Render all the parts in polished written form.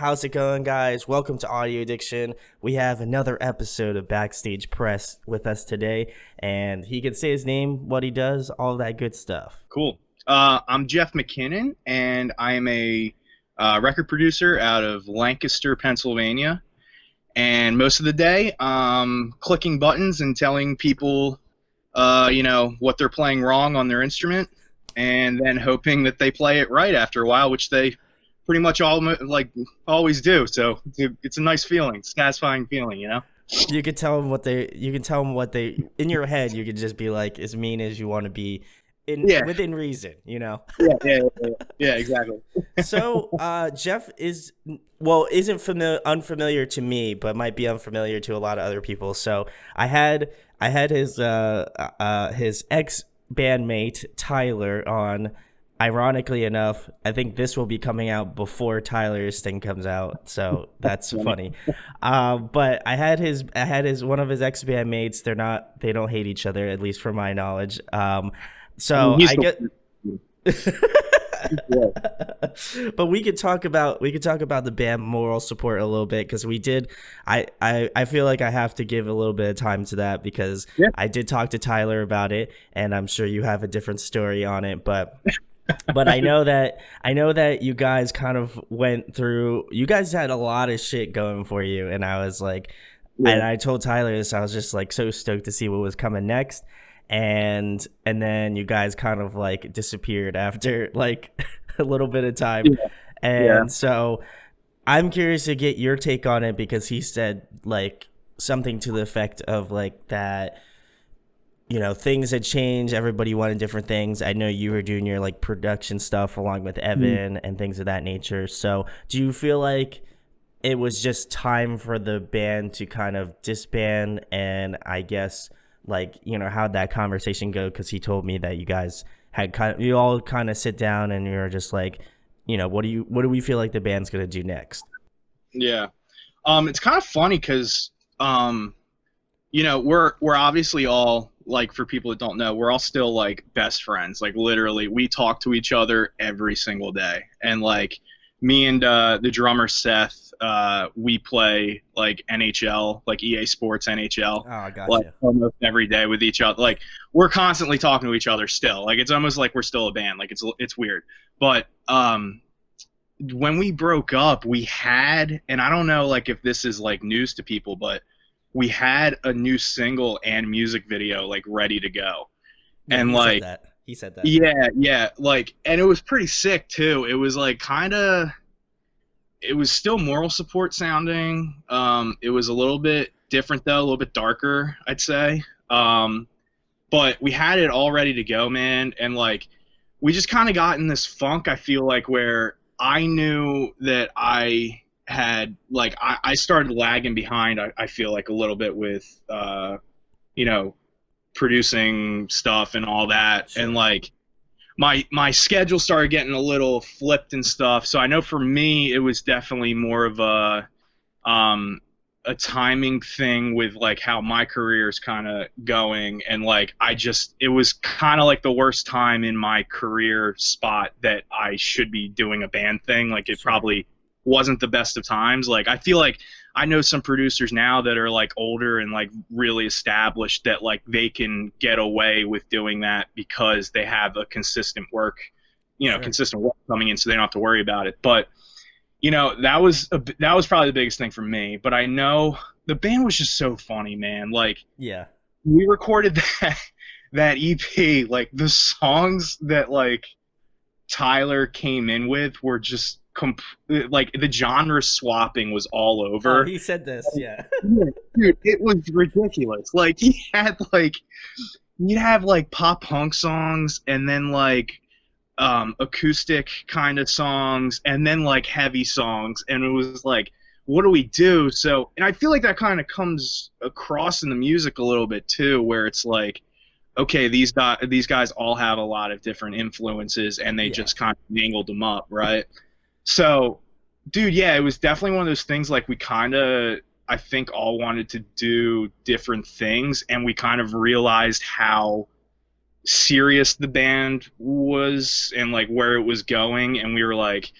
How's it going, guys? Welcome to Audio Addiction. We have another episode of Backstage Press with us today, and he can say his name, what he does, all that good stuff. Cool. I'm Jeff McKinnon, and I am a record producer out of Lancaster, Pennsylvania. And most of the day, clicking buttons and telling people, what they're playing wrong on their instrument, and then hoping that they play it right after a while, which they pretty much always do. So it's a nice feeling, satisfying feeling, you know. You can tell them what they. In your head, you can just be like as mean as you want to be, within reason, you know. Yeah, exactly. So Jeff isn't unfamiliar to me, but might be unfamiliar to a lot of other people. So I had his ex bandmate Tyler on. Ironically enough, I think this will be coming out before Tyler's thing comes out, so that's funny. But I had his one of his ex bandmates. They don't hate each other, at least from my knowledge. So I get. But we could talk about the band moral support a little bit, because we did. I feel like I have to give a little bit of time to that, because I did talk to Tyler about it, and I'm sure you have a different story on it, but. But I know that you guys kind of went through. You guys had a lot of shit going for you, and I was like, and I told Tyler this. I was just like so stoked to see what was coming next, and then you guys kind of like disappeared after like a little bit of time, so I'm curious to get your take on it, because he said like something to the effect of like that. You know, things had changed. Everybody wanted different things. I know you were doing your like production stuff along with Evan and things of that nature. So do you feel like it was just time for the band to kind of disband? And I guess like, you know, how'd that conversation go? Because he told me that you guys had you all kind of sit down and you're just like, you know, what do we feel like the band's going to do next? Yeah. It's kind of funny because, we're obviously all, like, for people that don't know, we're all still like best friends. Like, literally, we talk to each other every single day. And like me and the drummer Seth, we play like NHL, like EA Sports NHL. Oh, I got like you. Almost every day with each other. Like, we're constantly talking to each other still. Like, it's almost like we're still a band. Like, it's weird. But when we broke up, we had, and I don't know like if this is like news to people, but we had a new single and music video like ready to go. Yeah, and he said that. Yeah, like, and it was pretty sick too. It was like it was still moral support sounding. It was a little bit different though, a little bit darker, I'd say. But we had it all ready to go, man. And like, we just kind of got in this funk, I feel like, where I knew that I had like I started lagging behind, I feel like, a little bit with producing stuff and all that. Sure. And like my schedule started getting a little flipped and stuff, so I know for me it was definitely more of a timing thing with like how my career is kind of going. And like it was kind of like the worst time in my career spot that I should be doing a band thing. Like, it probably wasn't the best of times. Like, I feel like I know some producers now that are like older and like really established that like they can get away with doing that because they have a consistent work coming in, so they don't have to worry about it. But that was probably the biggest thing for me. But I know the band was just so funny, man. Like, yeah, we recorded that EP. Like, the songs that like Tyler came in with were just like the genre swapping was all over. Oh, he said this, yeah. Dude, it was ridiculous. Like, he'd have like pop punk songs, and then like acoustic kind of songs, and then like heavy songs, and it was like, what do we do? So, and I feel like that kind of comes across in the music a little bit too, where it's like, okay, these guys all have a lot of different influences, and they just kind of mangled them up, right? So, dude, yeah, it was definitely one of those things, like, we kind of, I think, all wanted to do different things, and we kind of realized how serious the band was and, like, where it was going, and we were like,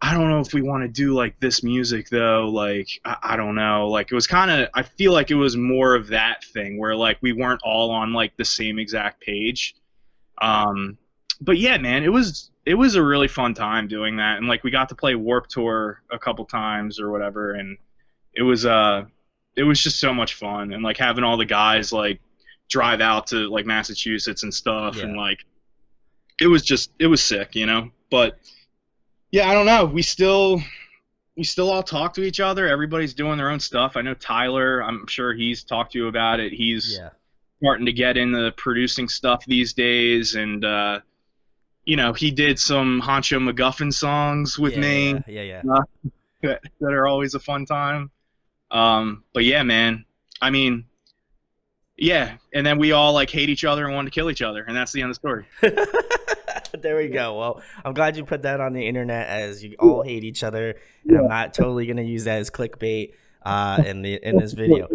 I don't know if we want to do like this music though. Like, I don't know. Like, it was kind of, I feel like it was more of that thing where like we weren't all on like the same exact page. Um, but yeah, man, it was a really fun time doing that. And like we got to play Warped Tour a couple times or whatever. And it was, it was just so much fun. And like having all the guys like drive out to like Massachusetts and stuff. Yeah. And like, it was sick, you know? But yeah, I don't know. We still all talk to each other. Everybody's doing their own stuff. I know Tyler, I'm sure he's talked to you about it. He's Yeah. starting to get into producing stuff these days, and you know, he did some Honcho McGuffin songs with me. Yeah. That are always a fun time. But yeah, man. I mean, yeah, and then we all like hate each other and want to kill each other, and that's the end of the story. There we go. Well, I'm glad you put that on the internet, as you all hate each other, and I'm not totally gonna use that as clickbait in this video.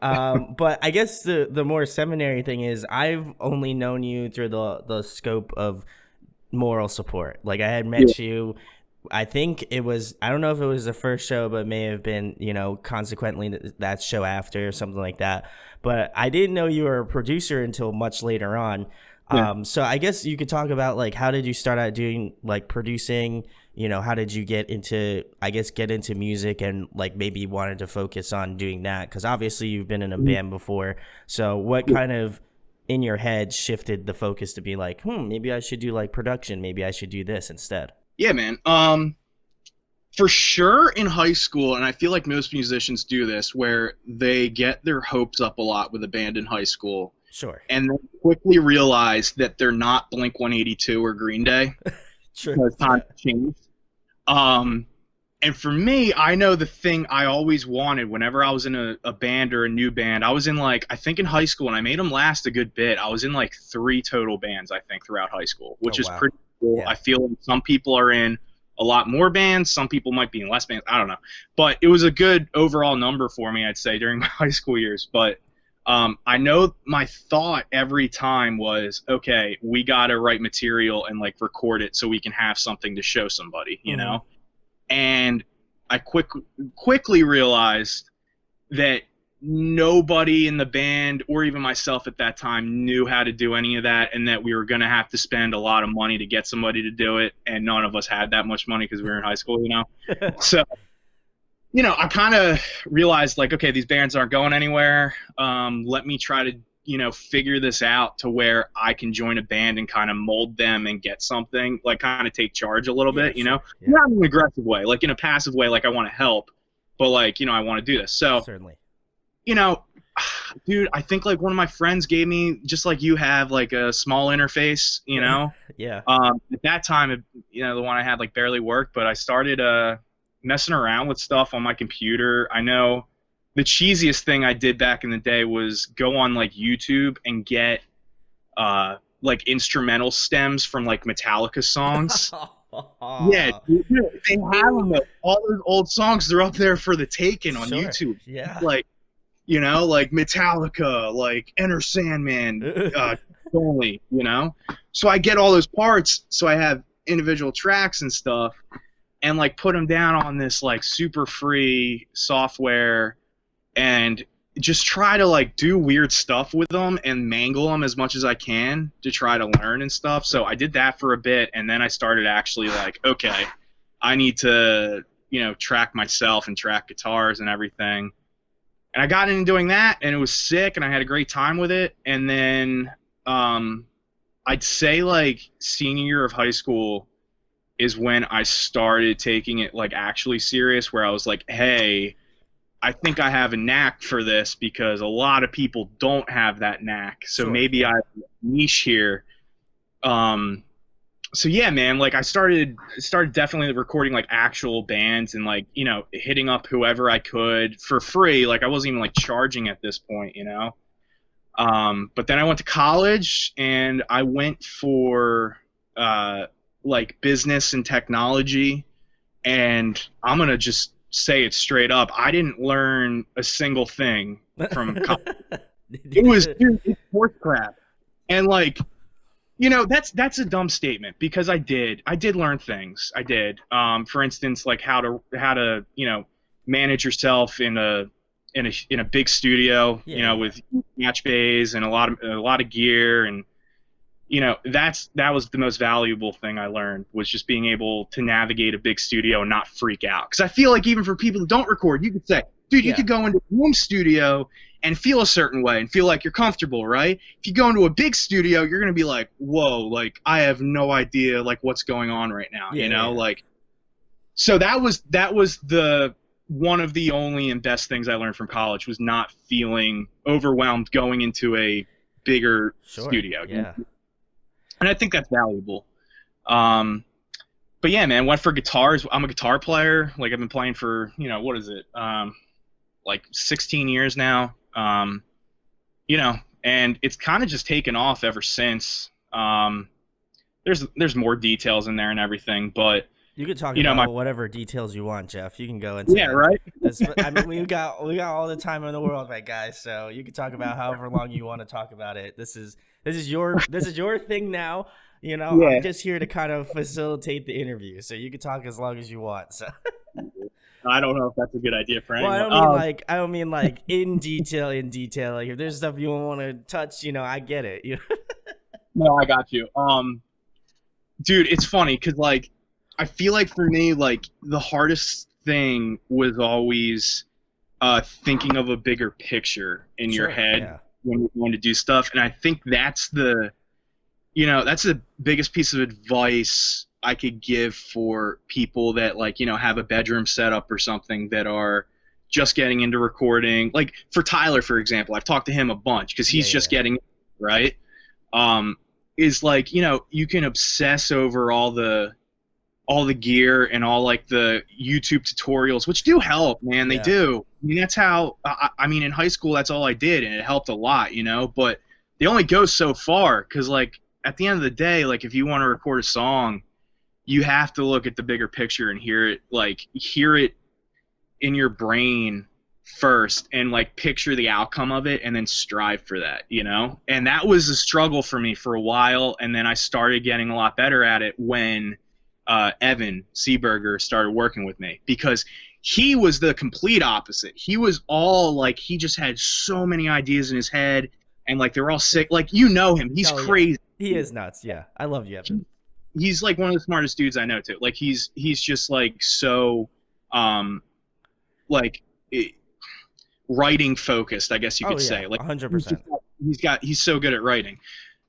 But I guess the more seminary thing is, I've only known you through the scope of moral support. Like, I had met you, I think it was, I don't know if it was the first show, but it may have been, you know, consequently that show after or something like that. But I didn't know you were a producer until much later on. So I guess you could talk about, like, how did you start out doing, like, producing? You know, how did you get into music, and like maybe you wanted to focus on doing that? Because obviously you've been in a band before. So what kind of in your head shifted the focus to be like, maybe I should do like production. Maybe I should do this instead. Yeah, man. For sure in high school, and I feel like most musicians do this, where they get their hopes up a lot with a band in high school. Sure. And then quickly realize that they're not Blink-182 or Green Day. Sure. Because times changed. And for me, I know the thing I always wanted whenever I was in a band or a new band, I was in like, I think in high school, and I made them last a good bit. I was in like 3 total bands, I think, throughout high school, which is pretty cool. Yeah. I feel like some people are in a lot more bands. Some people might be in less bands. I don't know. But it was a good overall number for me, I'd say, during my high school years. But I know my thought every time was, okay, we got to write material and like record it so we can have something to show somebody, you know? And I quickly realized that nobody in the band or even myself at that time knew how to do any of that, and that we were going to have to spend a lot of money to get somebody to do it. And none of us had that much money because we were in high school, you know? So, you know, I kind of realized, like, okay, these bands aren't going anywhere. Let me try to, you know, figure this out to where I can join a band and kind of mold them and get something, like kind of take charge a little bit, you know? Yeah. Not in an aggressive way, like in a passive way, like I want to help, but like, you know, I want to do this. So, certainly, you know, dude, I think like one of my friends gave me, just like you have, like a small interface, you know? Yeah. At that time, you know, the one I had like barely worked, but I started messing around with stuff on my computer. I know the cheesiest thing I did back in the day was go on like YouTube and get like instrumental stems from like Metallica songs. Yeah, dude, they have them. All those old songs, they're up there for the taking on YouTube. Yeah. Like, you know, like Metallica, like Enter Sandman, only, you know? So I get all those parts, so I have individual tracks and stuff, and like put them down on this like super free software, and just try to like do weird stuff with them and mangle them as much as I can to try to learn and stuff. So I did that for a bit, and then I started actually like, okay, I need to, you know, track myself and track guitars and everything. And I got into doing that, and it was sick, and I had a great time with it. And then I'd say like senior year of high school is when I started taking it like actually serious, where I was like, hey, I think I have a knack for this, because a lot of people don't have that knack. So maybe I have a niche here. So yeah, man, like I started definitely recording like actual bands and like, you know, hitting up whoever I could for free. Like I wasn't even like charging at this point, you know? But then I went to college, and I went for like business and technology, and I'm going to just say it straight up. I didn't learn a single thing from college. It was horse crap. And like, That's a dumb statement because I did learn things. I did. For instance, like how to manage yourself in a big studio, with match bays and a lot of gear, and that was the most valuable thing I learned, was just being able to navigate a big studio and not freak out. Because I feel like even for people who don't record, you could say, dude, you could go into a home studio and feel a certain way and feel like you're comfortable, right? If you go into a big studio, you're going to be like, whoa, like I have no idea like what's going on right now, like. So that was the one of the only and best things I learned from college, was not feeling overwhelmed going into a bigger studio. Yeah. And I think that's valuable. But yeah, man, went for guitars. I'm a guitar player. Like I've been playing for, what is it? Like 16 years now. And it's kind of just taken off ever since. There's more details in there and everything, but you could talk about whatever details you want, Jeff. You can go into right. I mean, we got all the time in the world, right, guys? So you can talk about however long you want to talk about it. This is your thing now. I'm just here to kind of facilitate the interview, so you can talk as long as you want. So I don't know if that's a good idea for anyone. Well, I don't mean like in detail. Like if there's stuff you don't want to touch, I get it. No, I got you. Dude, it's funny because like I feel like for me, like the hardest thing was always thinking of a bigger picture in your head when you're going to do stuff, and I think that's the biggest piece of advice I could give for people that like, have a bedroom setup or something that are just getting into recording. Like for Tyler, for example, I've talked to him a bunch because he's just getting right. Is like, you can obsess over all the gear and all like the YouTube tutorials, which do help, man. They do. I mean, that's how, in high school, that's all I did. And it helped a lot, but they only go so far. Cause like at the end of the day, like if you want to record a song, you have to look at the bigger picture and hear it in your brain first and like picture the outcome of it and then strive for that, and that was a struggle for me for a while. And then I started getting a lot better at it when Evan Seeberger started working with me, because he was the complete opposite. He was all like, he just had so many ideas in his head and like they were all sick. Like, him, he's crazy. He is nuts. Yeah. I love you, Evan. He's like one of the smartest dudes I know too. Like he's just like so writing focused, I guess you could say. Like 100%. He's so good at writing.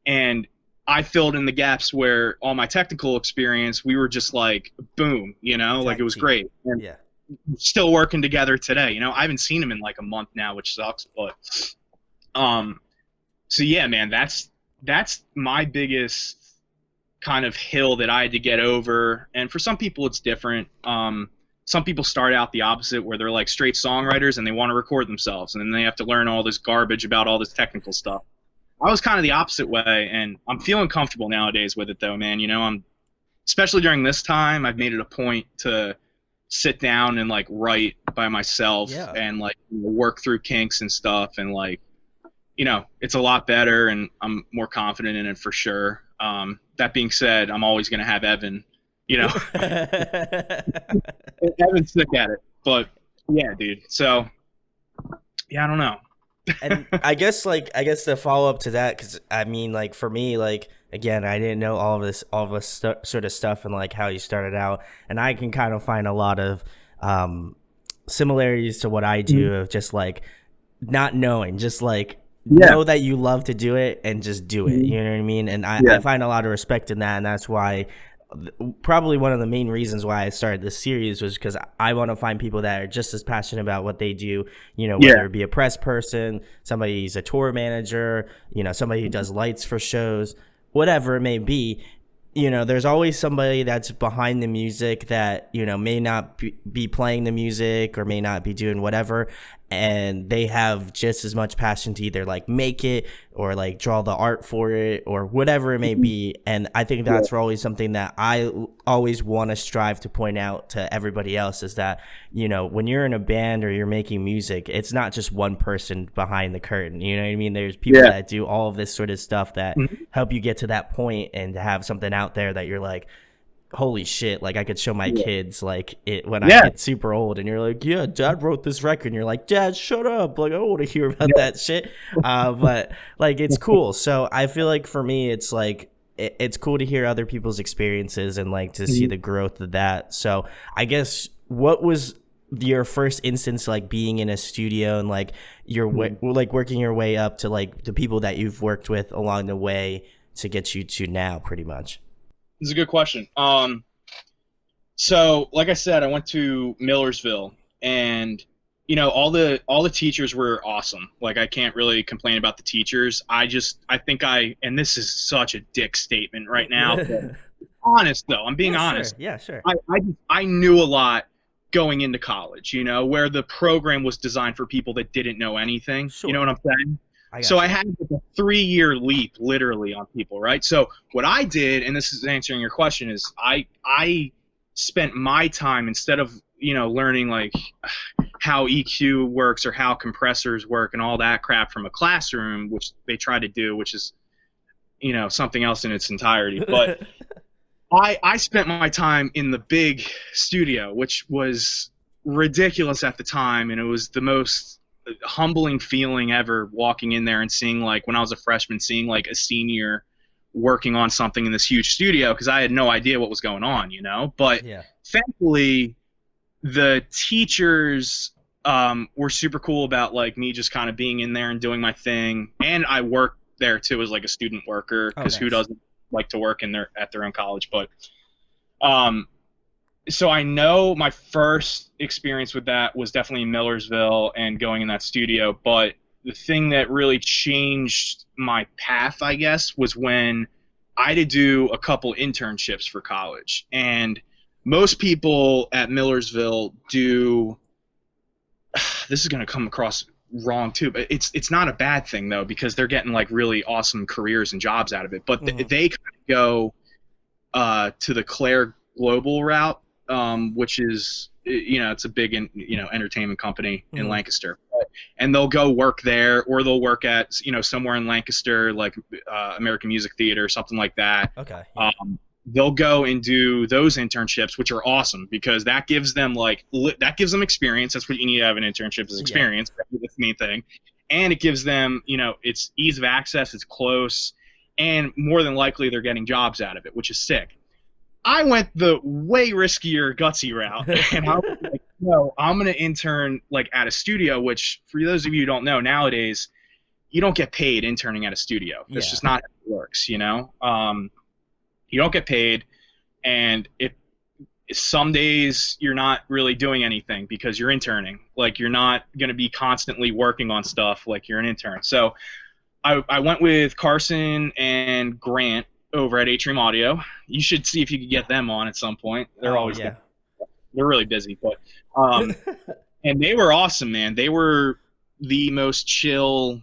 And I filled in the gaps where all my technical experience, we were just like, boom, like it was great. And still working together today. I haven't seen him in like a month now, which sucks. But, so yeah, man, that's my biggest kind of hill that I had to get over. And for some people, it's different. Some people start out the opposite, where they're like straight songwriters and they want to record themselves, and then they have to learn all this garbage about all this technical stuff. I was kind of the opposite way, and I'm feeling comfortable nowadays with it, though, man. I'm, especially during this time, I've made it a point to sit down and like write by myself and like work through kinks and stuff, and like, it's a lot better, and I'm more confident in it for sure. That being said, I'm always going to have Evan, Evan's sick at it, but yeah, dude. So yeah, I don't know. And I guess the follow up to that, because like for me, like again, I didn't know all this sort of stuff and like how you started out, and I can kind of find a lot of similarities to what I do, of just like not knowing, just like know that you love to do it and just do it. You know what I mean? And I find a lot of respect in that, and that's why. Probably one of the main reasons why I started this series was because I want to find people that are just as passionate about what they do, whether it be a press person, somebody who's a tour manager, somebody who does lights for shows, whatever it may be. There's always somebody that's behind the music that, may not be playing the music or may not be doing whatever. and they have just as much passion to either like make it or like draw the art for it or whatever it may be. And I think that's always something that I always want to strive to point out to everybody else, is that, you know, when you're in a band or you're making music, it's not just one person behind the curtain, you know what I mean? There's people that do all of this sort of stuff that help you get to that point and to have something out there that you're like, holy shit, like I could show my kids like it when I get super old. And you're like, yeah, Dad wrote this record, and you're like, Dad, shut up, like I don't want to hear about that shit. But like it's cool. So I feel like for me it's like it's cool to hear other people's experiences and like to see the growth of that. So I guess, what was your first instance like being in a studio and like you're like working your way up to like the people that you've worked with along the way to get you to now, pretty much? This is a good question. So like I said, I went to Millersville, and you know, all the teachers were awesome. Like I can't really complain about the teachers. I think and this is such a dick statement right now. But honest though, I'm being honest. Sure. Yeah, sure. I knew a lot going into college, you know, where the program was designed for people that didn't know anything. Sure. You know what I'm saying? I had like a 3-year leap literally on people, right? So what I did, and this is answering your question, is I spent my time, instead of, you know, learning like how EQ works or how compressors work and all that crap from a classroom, which they try to do, which is, you know, something else in its entirety. But I spent my time in the big studio, which was ridiculous at the time, and it was the most humbling feeling ever, walking in there and seeing, like, when I was a freshman, seeing like a senior working on something in this huge studio, because I had no idea what was going on, you know. But thankfully the teachers were super cool about like me just kind of being in there and doing my thing, and I worked there too as like a student worker, because who doesn't like to work at their own college. But so I know my first experience with that was definitely in Millersville and going in that studio. But the thing that really changed my path, I guess, was when I had to do a couple internships for college. And most people at Millersville do – this is going to come across wrong too, but it's not a bad thing though, because they're getting like really awesome careers and jobs out of it. But they kind of go to the Claire Global route, which is, you know, it's a big, you know, entertainment company in Lancaster, and they'll go work there, or they'll work at, you know, somewhere in Lancaster, like American Music Theater or something like that. Okay. They'll go and do those internships, which are awesome, because that gives them experience. That's what you need to have an internship, is experience. Yeah. That's the main thing. And it gives them, you know, it's ease of access, it's close, and more than likely they're getting jobs out of it, which is sick. I went the way riskier, gutsy route, and I was like, no, I'm going to intern like at a studio, which for those of you who don't know, nowadays you don't get paid interning at a studio. That's just not how it works, you know? You don't get paid, and some days you're not really doing anything because you're interning. Like, you're not going to be constantly working on stuff like you're an intern. So I went with Carson and Grant over at Atrium Audio. You should see if you could get them on at some point. They're always they're really busy, but and they were awesome, man. They were the most chill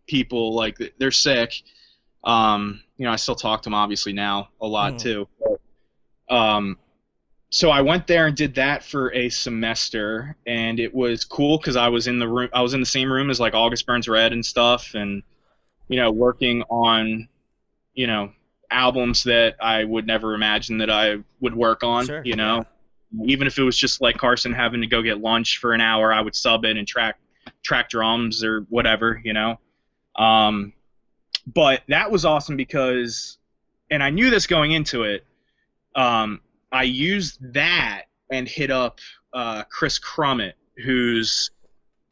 people. Like, they're sick. You know, I still talk to them obviously now a lot too. But, so I went there and did that for a semester, and it was cool because I was in the same room as like August Burns Red and stuff, and, you know, working on, you know, albums that I would never imagine that I would work on. Sure, you know, even if it was just like Carson having to go get lunch for an hour, I would sub it and track drums or whatever, you know. But that was awesome because, and I knew this going into it, I used that and hit up Kris Crummett, who's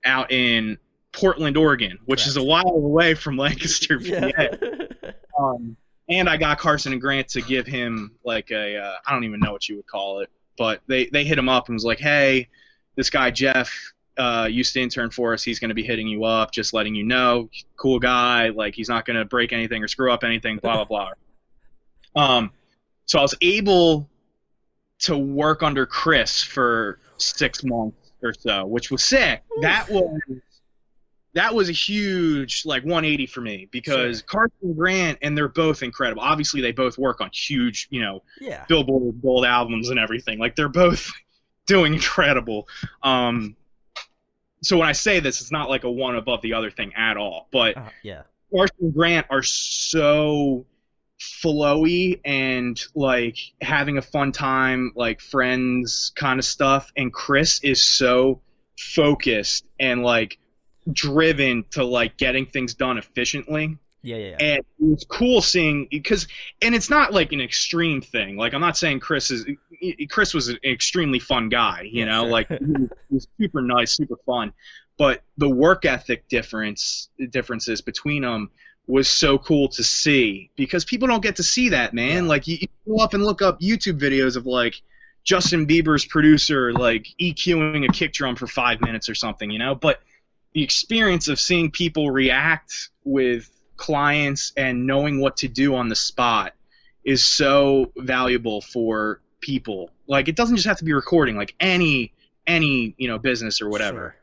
out in Portland, Oregon, which is a while away from Lancaster PA. And I got Carson and Grant to give him like I don't even know what you would call it, but they hit him up and was like, hey, this guy Jeff used to intern for us. He's going to be hitting you up, just letting you know. Cool guy. Like, he's not going to break anything or screw up anything, blah, blah, blah. So I was able to work under Kris for 6 months or so, which was sick. That was a huge like 180 for me because Carson Grant, and they're both incredible. Obviously, they both work on huge, Billboard Gold albums and everything. Like they're both doing incredible. So when I say this, it's not like a one above the other thing at all. But Carson Grant are so flowy and like having a fun time, like friends kind of stuff. And Kris is so focused and like driven to like getting things done efficiently. And it's cool seeing and it's not like an extreme thing. Like I'm not saying Kris was an extremely fun guy, like he was super nice, super fun, but the work ethic differences between them was so cool to see because people don't get to see that, man. Like you go up and look up YouTube videos of like Justin Bieber's producer like EQing a kick drum for 5 minutes or something, but the experience of seeing people react with clients and knowing what to do on the spot is so valuable for people. Like it doesn't just have to be recording, like any business or whatever.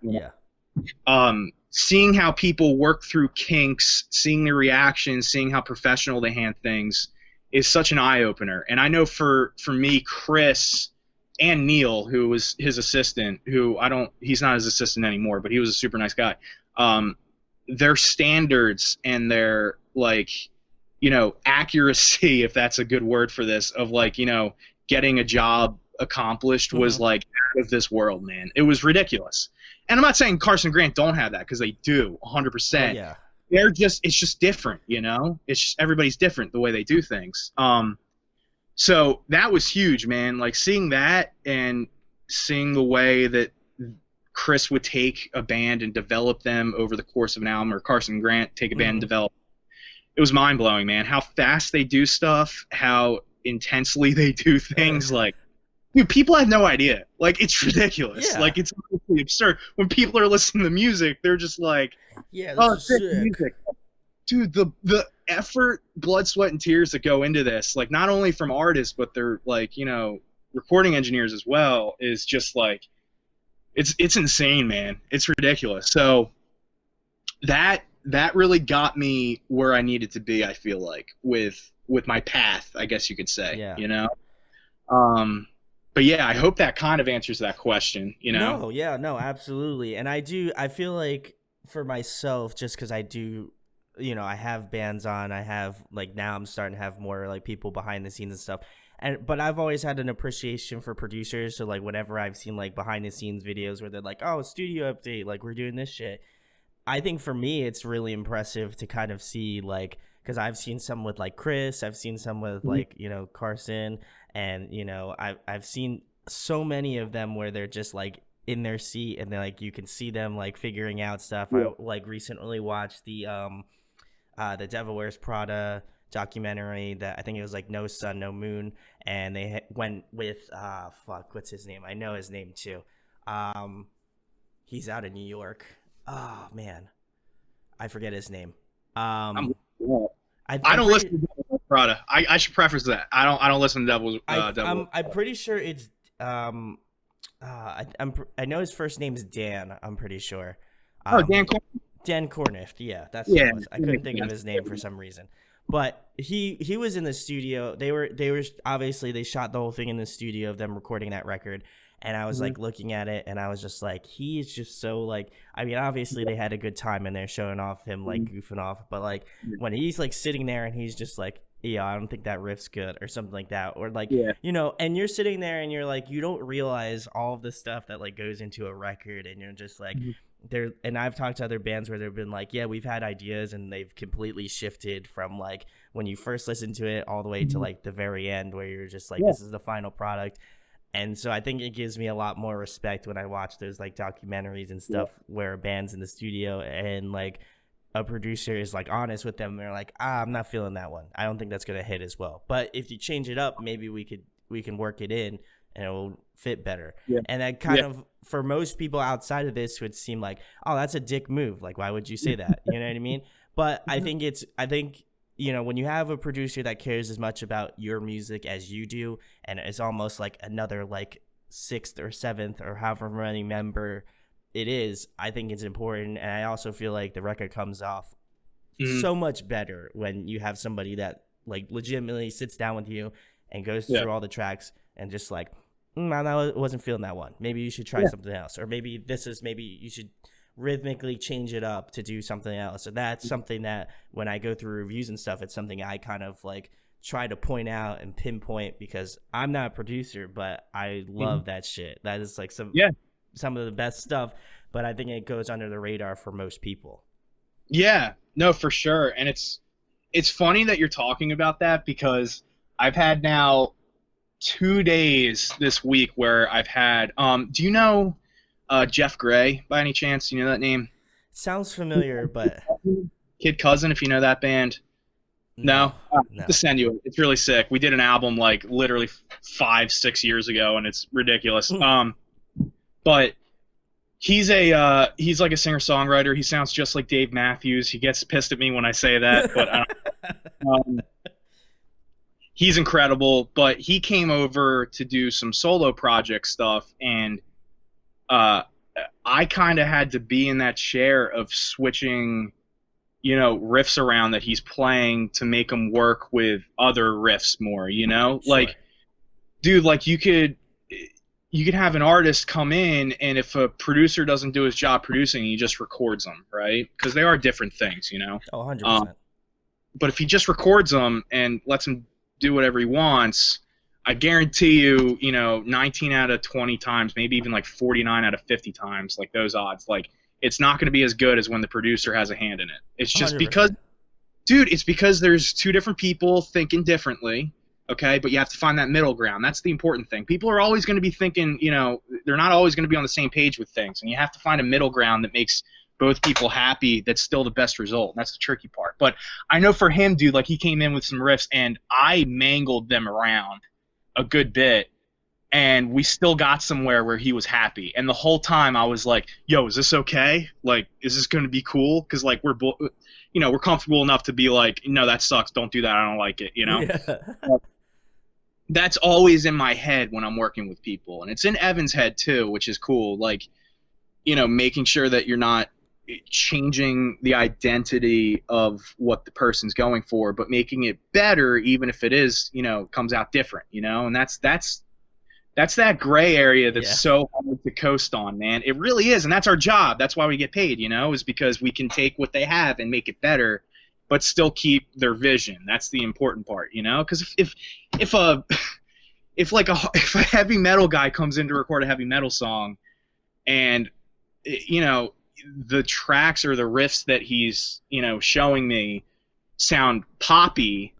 Seeing how people work through kinks, seeing the reactions, seeing how professional they hand things is such an eye opener. And I know for me, Kris and Neil, who was his assistant, he's not his assistant anymore, but he was a super nice guy. Their standards and their like, accuracy, if that's a good word for this, of like, getting a job accomplished was like out of this world, man. It was ridiculous. And I'm not saying Carson Grant don't have that, because they do 100%. It's just different, it's just, everybody's different the way they do things. So that was huge, man. Like seeing that and seeing the way that Kris would take a band and develop them over the course of an album, or Carson Grant take a band and develop. It was mind blowing, man. How fast they do stuff, how intensely they do things. Like, dude, people have no idea. Like, it's ridiculous. Like, it's absolutely absurd. When people are listening to music, they're just like, this is sick music. Dude, the effort, blood, sweat, and tears that go into this, like not only from artists, but they're like, recording engineers as well, is just like, it's insane, man. It's ridiculous. So that really got me where I needed to be, I feel like, with my path, I guess you could say. But yeah, I hope that kind of answers that question, No, absolutely. And I feel like for myself, just because I do, I have bands on, I have like, now I'm starting to have more like people behind the scenes and stuff. But I've always had an appreciation for producers. So like whenever I've seen like behind the scenes videos where they're like, oh, studio update, like we're doing this shit. I think for me, it's really impressive to kind of see like, because I've seen some with like Kris, I've seen some with like, Carson, and, I've seen so many of them where they're just like in their seat and they're like, you can see them like figuring out stuff. I like recently watched the Devil Wears Prada documentary that I think it was like No Sun, No Moon, and they went with what's his name? I know his name too. He's out of New York. Oh man, I forget his name. I don't listen to Devil Wears Prada. I should preface that. I don't listen to Devil. I'm pretty sure it's I know his first name is Dan. I'm pretty sure. Dan Corniff. Dan Corniff. Yeah, that's what it was. I couldn't think of his name for some reason. But he was in the studio. They were obviously, they shot the whole thing in the studio of them recording that record. And I was like looking at it and I was just like, he's just so like, I mean, obviously they had a good time and they're showing off him like goofing off. But like when he's like sitting there and he's just like, yeah, I don't think that riff's good or something like that. Or like, and you're sitting there and you're like, you don't realize all of the stuff that like goes into a record. And you're just like, there. And I've talked to other bands where they've been like, yeah, we've had ideas and they've completely shifted from like when you first listen to it all the way to like the very end where you're just like, this is the final product. And so I think it gives me a lot more respect when I watch those like documentaries and stuff where a band's in the studio and like a producer is like honest with them. They're like, I'm not feeling that one. I don't think that's going to hit as well. But if you change it up, maybe we can work it in and it will fit better. And that kind of, for most people outside of this, would seem like, oh, that's a dick move. Like, why would you say that? You know what I mean? But I think when you have a producer that cares as much about your music as you do, and it's almost like another like sixth or seventh or however many member it is, I think it's important. And I also feel like the record comes off so much better when you have somebody that like legitimately sits down with you and goes through all the tracks and just like, I wasn't feeling that one. Maybe you should try something else. Or maybe you should rhythmically change it up to do something else. And that's something that when I go through reviews and stuff, it's something I kind of like try to point out and pinpoint, because I'm not a producer, but I love that shit. That is like some of the best stuff, but I think it goes under the radar for most people. Yeah, no, for sure. And it's funny that you're talking about that, because I've had now 2 days this week where I've had, do you know Jeff Gray by any chance? You know that name? Sounds familiar, but Kid Cousin, if you know that band. No? No. To send you it. It's really sick. We did an album like literally 5-6 years ago, and it's ridiculous. But he's like a singer-songwriter. He sounds just like Dave Matthews. He gets pissed at me when I say that, but he's incredible. But he came over to do some solo project stuff, and I kind of had to be in that chair of switching, riffs around that he's playing to make them work with other riffs more, Sure. Like, dude, like you could have an artist come in, and if a producer doesn't do his job producing, he just records them, right? Because they are different things, Oh, 100%. But if he just records them and lets him do whatever he wants, I guarantee you, 19 out of 20 times, maybe even like 49 out of 50 times, like those odds, like it's not going to be as good as when the producer has a hand in it. It's just 100%. it's because there's two different people thinking differently. Okay, but you have to find that middle ground. That's the important thing. People are always going to be thinking, they're not always going to be on the same page with things, and you have to find a middle ground that makes both people happy. That's still the best result. That's the tricky part. But I know for him, dude, like he came in with some riffs, and I mangled them around a good bit, and we still got somewhere where he was happy. And the whole time I was like, yo, is this okay? Like, is this going to be cool? Because like we're comfortable enough to be like, no, that sucks. Don't do that. I don't like it. Yeah. That's always in my head when I'm working with people, and it's in Evan's head too, which is cool. Like, making sure that you're not changing the identity of what the person's going for, but making it better, even if it is, comes out different, and that's that gray area that's so hard to coast on, man. It really is, and that's our job. That's why we get paid, is because we can take what they have and make it better, but still keep their vision. That's the important part, because if a heavy metal guy comes in to record a heavy metal song, and the tracks or the riffs that he's showing me sound poppy,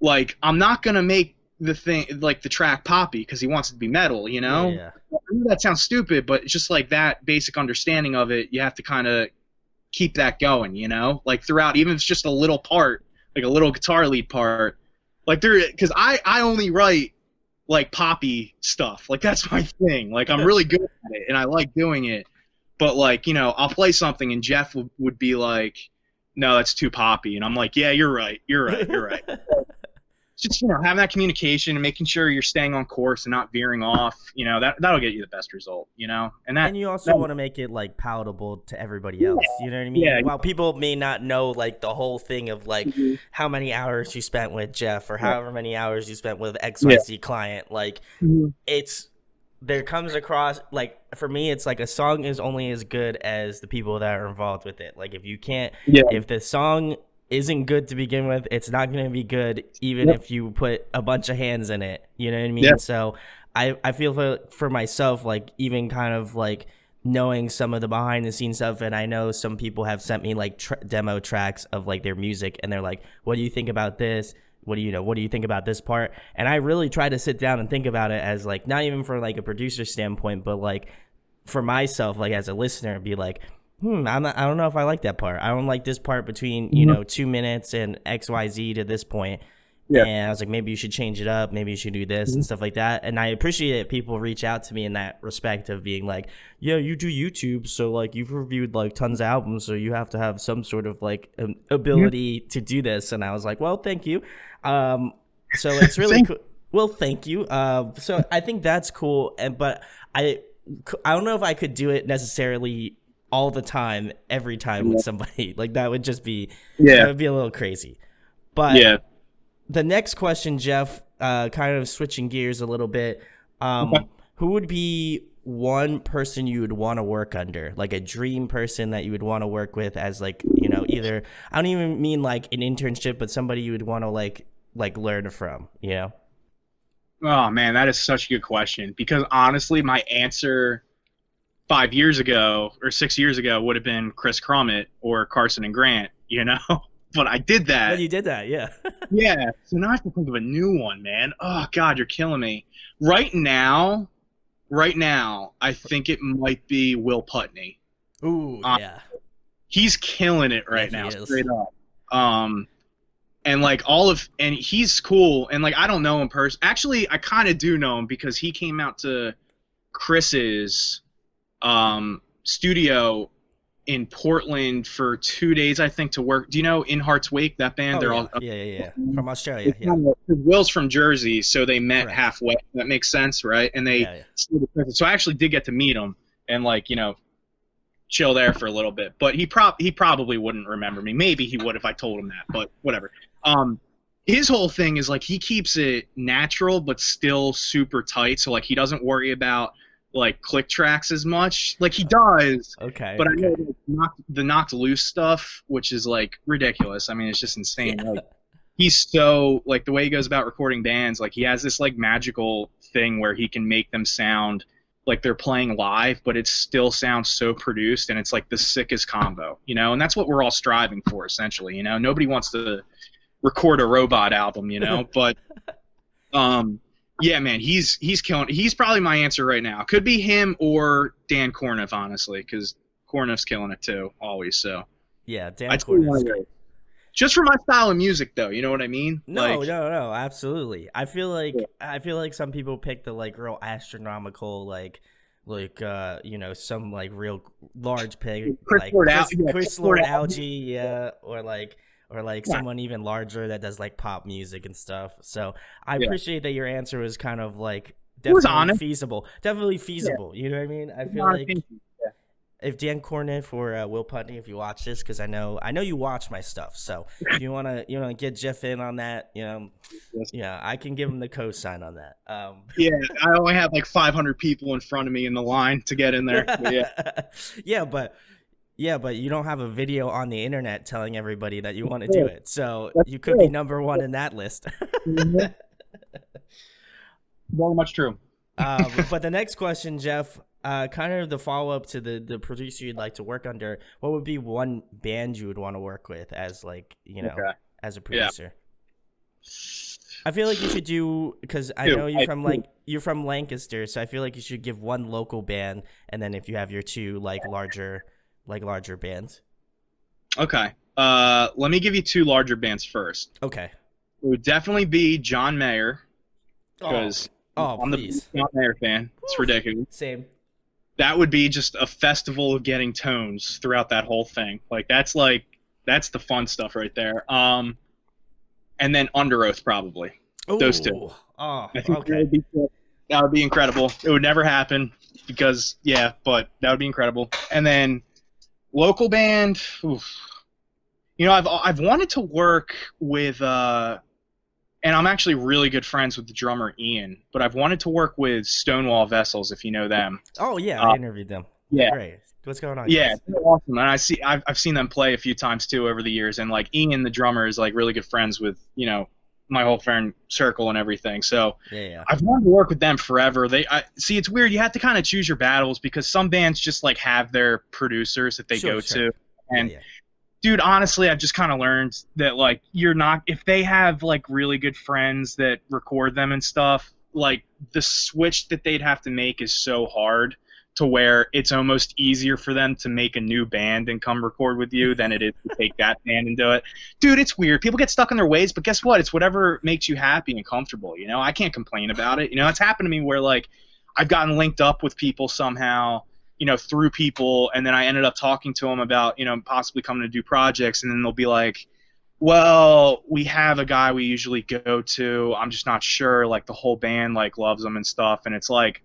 like I'm not gonna make the thing like the track poppy because he wants it to be metal, Yeah. I know that sounds stupid, but it's just like that basic understanding of it. You have to kind of keep that going, like throughout, even if it's just a little part, like a little guitar lead part, like because I only write like poppy stuff, like that's my thing, like I'm really good at it and I like doing it, but like I'll play something and Jeff would be like, no, that's too poppy, and I'm like, yeah, you're right. Just having that communication and making sure you're staying on course and not veering off, that'll get you the best result, and you also want to make it like palatable to everybody else, you know what I mean? Yeah. While people may not know like the whole thing of like how many hours you spent with Jeff or however many hours you spent with XYZ client, like there comes across, like for me it's like a song is only as good as the people that are involved with it. Like if the song isn't good to begin with, it's not going to be good even if you put a bunch of hands in it, you know what I mean? So I feel for myself, like even kind of like knowing some of the behind the scenes stuff, and I know some people have sent me like demo tracks of like their music, and they're like, what do you think about this? What do you think about this part? And I really try to sit down and think about it as like not even from like a producer standpoint, but like for myself, like as a listener, be like, I don't know if I like that part. I don't like this part between, 2 minutes and XYZ to this point. Yeah. And I was like, maybe you should change it up. Maybe you should do this and stuff like that. And I appreciate it. People reach out to me in that respect of being like, yeah, you do YouTube. So like you've reviewed like tons of albums. So you have to have some sort of like ability to do this. And I was like, well, thank you. So it's really cool. Well, thank you. So I think that's cool, but I don't know if I could do it necessarily all the time, every time with somebody. Like that would just be that would be a little crazy. But the next question, Jeff, kind of switching gears a little bit. Who would be one person you would want to work under, like a dream person that you would want to work with as like, either, I don't even mean like an internship, but somebody you would want to like learn from, Oh man, that is such a good question, because honestly, my answer 5 years ago or 6 years ago would have been Kris Crummett or Carson and Grant, but I did that. But you did that, yeah. Yeah, so now I have to think of a new one, man. Oh God, you're killing me. Right now, I think it might be Will Putney. Ooh, yeah. He's killing it right now, straight up. And he's cool. And like, I don't know him personally. Actually, I kind of do know him because he came out to Chris's studio in Portland for 2 days, I think, to work. Do you know In Heart's Wake, that band? They're all from Australia. Yeah. Will's from Jersey, so they met halfway. That makes sense, right? And they so I actually did get to meet him and chill there for a little bit. But he probably wouldn't remember me. Maybe he would if I told him that, but whatever. His whole thing is he keeps it natural but still super tight, so he doesn't worry about click tracks as much. He does. Okay. But I know the knocked loose stuff, which is ridiculous. I mean, it's just insane. Yeah. He's so the way he goes about recording bands, he has this magical thing where he can make them sound like they're playing live, but it still sounds so produced, and it's the sickest combo, and that's what we're all striving for essentially. Nobody wants to record a robot album, but yeah, man, he's killing. He's probably my answer right now. Could be him or Dan Corniff, honestly, because Corniff's killing it too, always. So yeah, Dan Corniff. Just for my style of music, though, you know what I mean? No, absolutely. I feel like some people pick the real astronomical some real large pig Chris Lord Algae, yeah, or someone even larger that does pop music and stuff. So I appreciate that your answer was kind of definitely feasible. Definitely feasible. Yeah. You know what I mean? I feel if Dan Corniff or Will Putney, if you watch this, because I know you watch my stuff. So if you wanna get Jeff in on that, I can give him the cosign on that. Yeah, I only have 500 people in front of me in the line to get in there. But yeah, but you don't have a video on the internet telling everybody that you want to do it. So you could be number one in that list. Very much true. But the next question, Jeff, kind of the follow-up to the producer you'd like to work under, what would be one band you would want to work with as as a producer? Yeah. I feel like you should do, because I know you're from Lancaster, so I feel like you should give one local band, and then if you have your two larger bands. Okay. Let me give you two larger bands first. Okay. It would definitely be John Mayer, because I'm the John Mayer fan. It's ridiculous. Same. That would be just a festival of getting tones throughout that whole thing. That's the fun stuff right there. And then Under Oath, probably. Ooh. Those two. Oh, I think okay. That would be incredible. It would never happen because, but that would be incredible. And then local band, I've wanted to work with, and I'm actually really good friends with the drummer Ian, but I've wanted to work with Stonewall Vessels, if you know them. Oh yeah, I interviewed them. Yeah, great. What's going on? Yeah, they're awesome. And I've seen them play a few times too over the years, and Ian, the drummer, is really good friends with my whole friend circle and everything. So yeah. I've wanted to work with them forever. See, it's weird. You have to kind of choose your battles because some bands just have their producers that they go to, and dude, honestly, I've just kind of learned that you're not, if they have really good friends that record them and stuff, the switch that they'd have to make is so hard to where it's almost easier for them to make a new band and come record with you than it is to take that band and do it. Dude, it's weird. People get stuck in their ways, but guess what? It's whatever makes you happy and comfortable. I can't complain about it. It's happened to me where I've gotten linked up with people somehow, through people, and then I ended up talking to them about, possibly coming to do projects, and then they'll be like, well, we have a guy we usually go to. I'm just not sure. Like the whole band like loves him and stuff, and it's like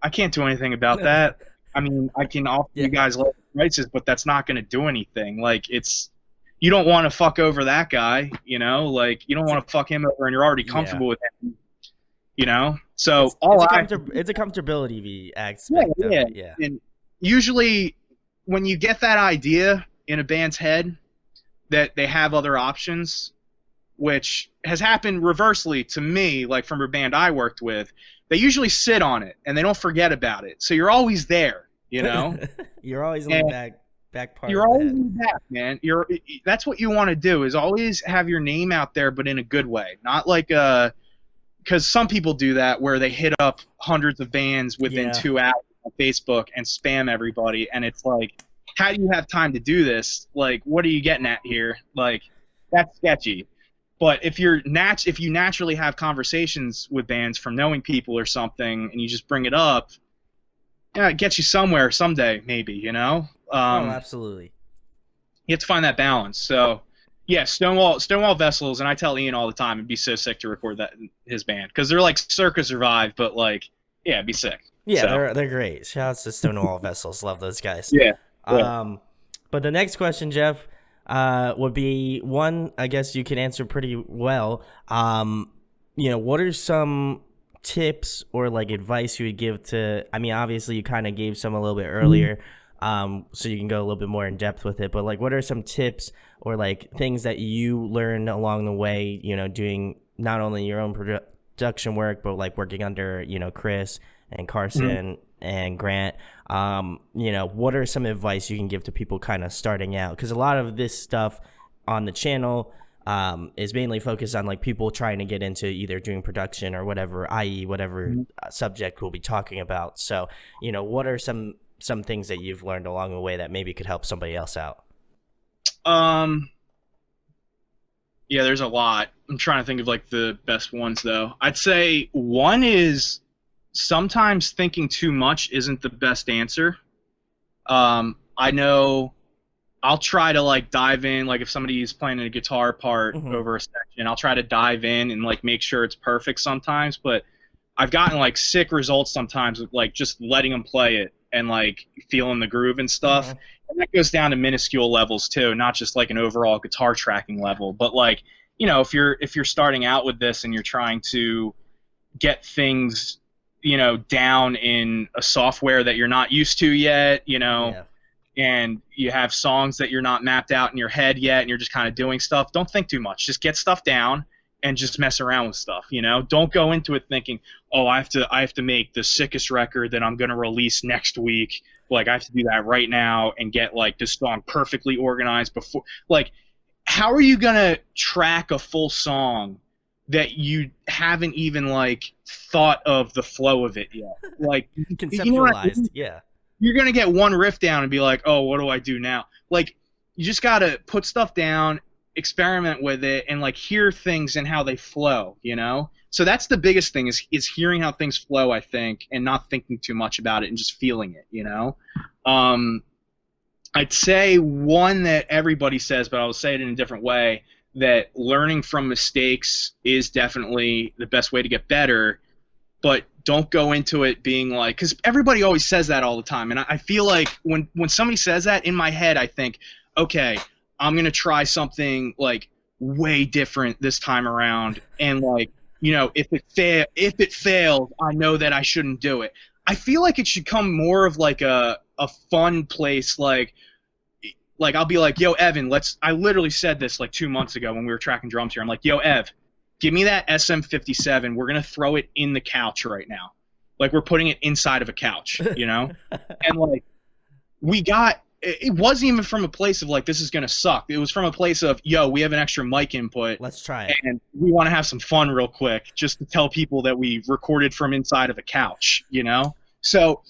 I can't do anything about that. I mean, I can offer you guys low prices, but that's not going to do anything. Like you don't want to fuck over that guy, you know. Like you don't want to fuck him over, and you're already comfortable with him, you know. So it's a comfortability aspect. Yeah. And usually, when you get that idea in a band's head that they have other options, which has happened reversely to me, like from a band I worked with, they usually sit on it and they don't forget about it. So you're always there, you know. You're always in the back part. You're always in the back, man. That's what you want to do, is always have your name out there, but in a good way, not like because some people do that where they hit up hundreds of bands within 2 hours on Facebook and spam everybody, and it's like, how do you have time to do this? Like, what are you getting at here? Like, that's sketchy. But if you naturally have conversations with bands from knowing people or something, and you just bring it up, it gets you somewhere someday, maybe, you know? Absolutely. You have to find that balance. So, yeah, Stonewall Vessels, and I tell Ian all the time, it'd be so sick to record that in his band, because they're like Circa Survive, but like, yeah, it'd be sick. Yeah, so. They're great. Shout out to Stonewall Vessels. Love those guys. Yeah. But the next question, Jeff, would be one I guess you can answer pretty well. What are some tips or like advice you would give to, I mean, obviously you kind of gave some a little bit earlier, so you can go a little bit more in depth with it, but like what are some tips or like things that you learned along the way, doing not only your own production work, but like working under, Kris and Carson and Grant, what are some advice you can give to people kind of starting out? Because a lot of this stuff on the channel is mainly focused on like people trying to get into either doing production or whatever, i.e. whatever subject we'll be talking about. So, what are some things that you've learned along the way that maybe could help somebody else out? Yeah, there's a lot. I'm trying to think of like the best ones though. I'd say one is sometimes thinking too much isn't the best answer. I know I'll try to like dive in, like if somebody's playing a guitar part over a section, I'll try to dive in and like make sure it's perfect sometimes, but I've gotten like sick results sometimes with like just letting them play it and like feeling the groove and stuff. And that goes down to minuscule levels too, not just like an overall guitar tracking level, but like, if you're starting out with this and you're trying to get things, down in a software that you're not used to yet, and you have songs that you're not mapped out in your head yet, and you're just kind of doing stuff, don't think too much. Just get stuff down and just mess around with stuff, Don't go into it thinking, oh, I have to make the sickest record that I'm going to release next week. Like, I have to do that right now and get, like, this song perfectly organized before. Like, how are you going to track a full song that you haven't even, like, thought of the flow of it yet? Like, conceptualized, yeah. You're going to get one riff down and be like, oh, what do I do now? Like, you just got to put stuff down, experiment with it, and, like, hear things and how they flow, So that's the biggest thing is hearing how things flow, I think, and not thinking too much about it and just feeling it, I'd say one that everybody says, but I'll say it in a different way, that learning from mistakes is definitely the best way to get better, but don't go into it being like, because everybody always says that all the time, and I feel like when somebody says that, in my head I think, okay, I'm going to try something like way different this time around, and like, if it fails, I know that I shouldn't do it. I feel like it should come more of like a fun place, like I'll be like, yo, Evan, I literally said this like 2 months ago when we were tracking drums here. I'm like, yo, Ev, give me that SM57. We're going to throw it in the couch right now. Like, we're putting it inside of a couch, And like, it wasn't even from a place of like, this is going to suck. It was from a place of, yo, we have an extra mic input. Let's try it. And we want to have some fun real quick just to tell people that we recorded from inside of a couch, So,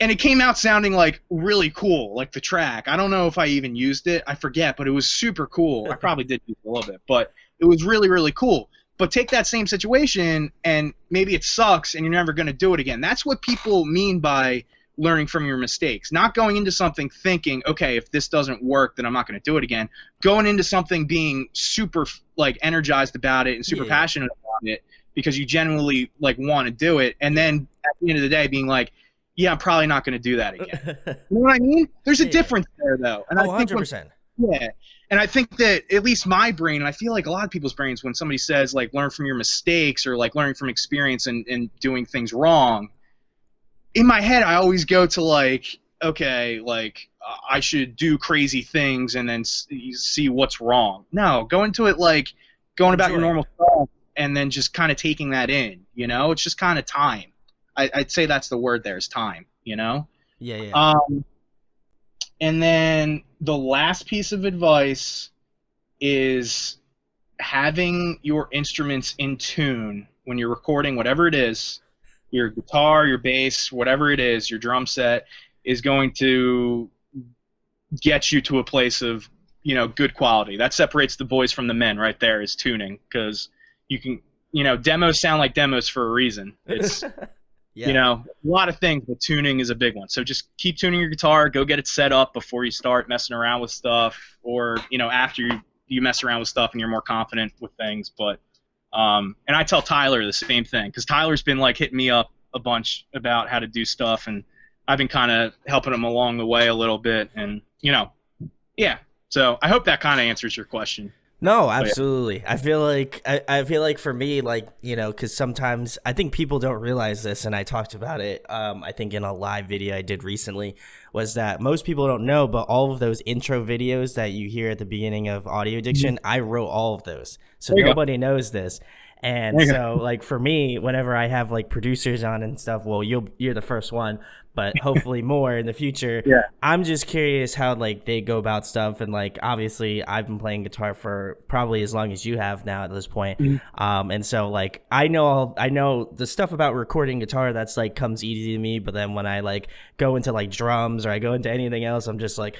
and it came out sounding like really cool, like the track. I don't know if I even used it. I forget, but it was super cool. I probably did use it a little bit, but it was really, really cool. But take that same situation and maybe it sucks and you're never going to do it again. That's what people mean by learning from your mistakes, not going into something thinking, okay, if this doesn't work, then I'm not going to do it again. Going into something being super like energized about it and super passionate about it because you genuinely like want to do it, and then at the end of the day being like, yeah, I'm probably not going to do that again. You know what I mean? There's a difference there, though. And I think 100%. And I think that at least my brain, and I feel like a lot of people's brains, when somebody says like learn from your mistakes or like learning from experience and doing things wrong, in my head I always go to like, okay, like I should do crazy things and then see what's wrong. No, go into it like going about your normal stuff and then just kind of taking that in, you know? It's just kind of time. I'd say that's the word there, is time, you know? Yeah. And then the last piece of advice is having your instruments in tune when you're recording, whatever it is, your guitar, your bass, whatever it is, your drum set is going to get you to a place of, you know, good quality. That separates the boys from the men right there, is tuning, because you can, you know, demos sound like demos for a reason. It's you know, a lot of things, but tuning is a big one. So just keep tuning your guitar, go get it set up before you start messing around with stuff, or, you know, after you mess around with stuff and you're more confident with things. But and I tell Tyler the same thing, because Tyler's been like hitting me up a bunch about how to do stuff, and I've been kind of helping him along the way a little bit, and, you know, yeah. So I hope that kind of answers your question. No, absolutely. I feel like for me, like, you know, because sometimes I think people don't realize this, and I talked about it, I think in a live video I did recently, was that most people don't know, but all of those intro videos that you hear at the beginning of Audio Addiction, I wrote all of those. So nobody knows this. And so, like, for me, whenever I have like producers on and stuff, well, you're the first one, but hopefully more in the future. I'm just curious how like they go about stuff, and like obviously I've been playing guitar for probably as long as you have now at this point. And so like I know the stuff about recording guitar that's like comes easy to me, but then when I like go into like drums or I go into anything else, I'm just like,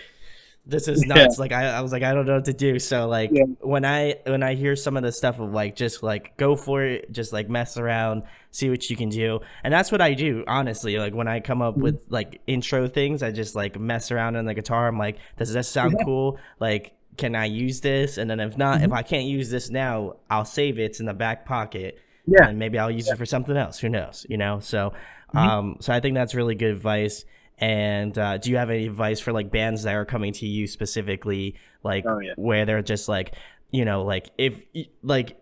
this is nuts. Like I was like, I don't know what to do. So like when I hear some of the stuff of like, just like go for it, just like mess around, see what you can do. And that's what I do, honestly. Like when I come up with like intro things, I just like mess around on the guitar. I'm like, does this sound cool? Like, can I use this? And then if not, if I can't use this now, I'll save it. It's in the back pocket. And maybe I'll use it for something else. Who knows? You know? So so I think that's really good advice. And do you have any advice for like bands that are coming to you specifically, like where they're just like, you know, like if like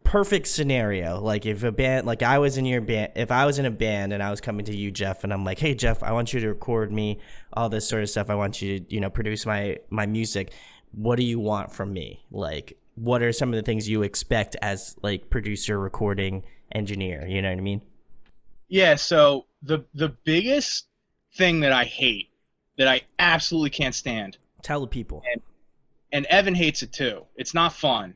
perfect scenario, like if a band, like I was in your band, if I was in a band and I was coming to you, Jeff, and I'm like, hey Jeff, I want you to record me, all this sort of stuff, I want you to, you know, produce my music, what do you want from me? Like what are some of the things you expect as like producer, recording engineer, you know what I mean? Yeah, so the biggest thing that I hate, that I absolutely can't stand, tell the people, and Evan hates it too, it's not fun,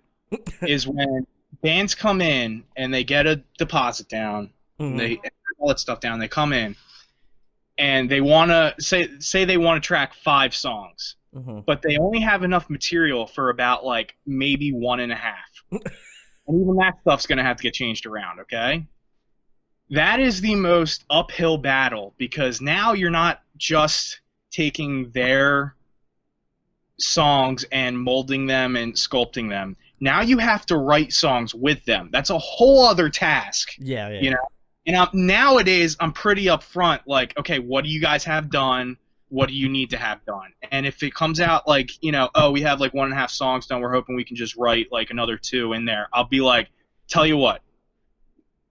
is when bands come in and they get a deposit down, and they all that stuff down, they come in and they want to say they want to track 5 songs, but they only have enough material for about like maybe 1.5. And even that stuff's gonna have to get changed around, okay? That is the most uphill battle, because now you're not just taking their songs and molding them and sculpting them. Now you have to write songs with them. That's a whole other task. Yeah. You know? And nowadays I'm pretty upfront, like, okay, what do you guys have done? What do you need to have done? And if it comes out like, you know, oh, we have like 1.5 songs done, we're hoping we can just write like another 2 in there, I'll be like, tell you what,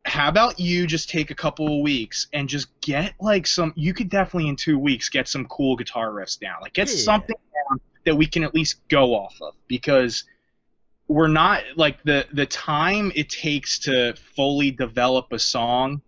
how about you just take a couple of weeks and just get like you could definitely in 2 weeks get some cool guitar riffs down. Like get something down that we can at least go off of, because we're not like the time it takes to fully develop a song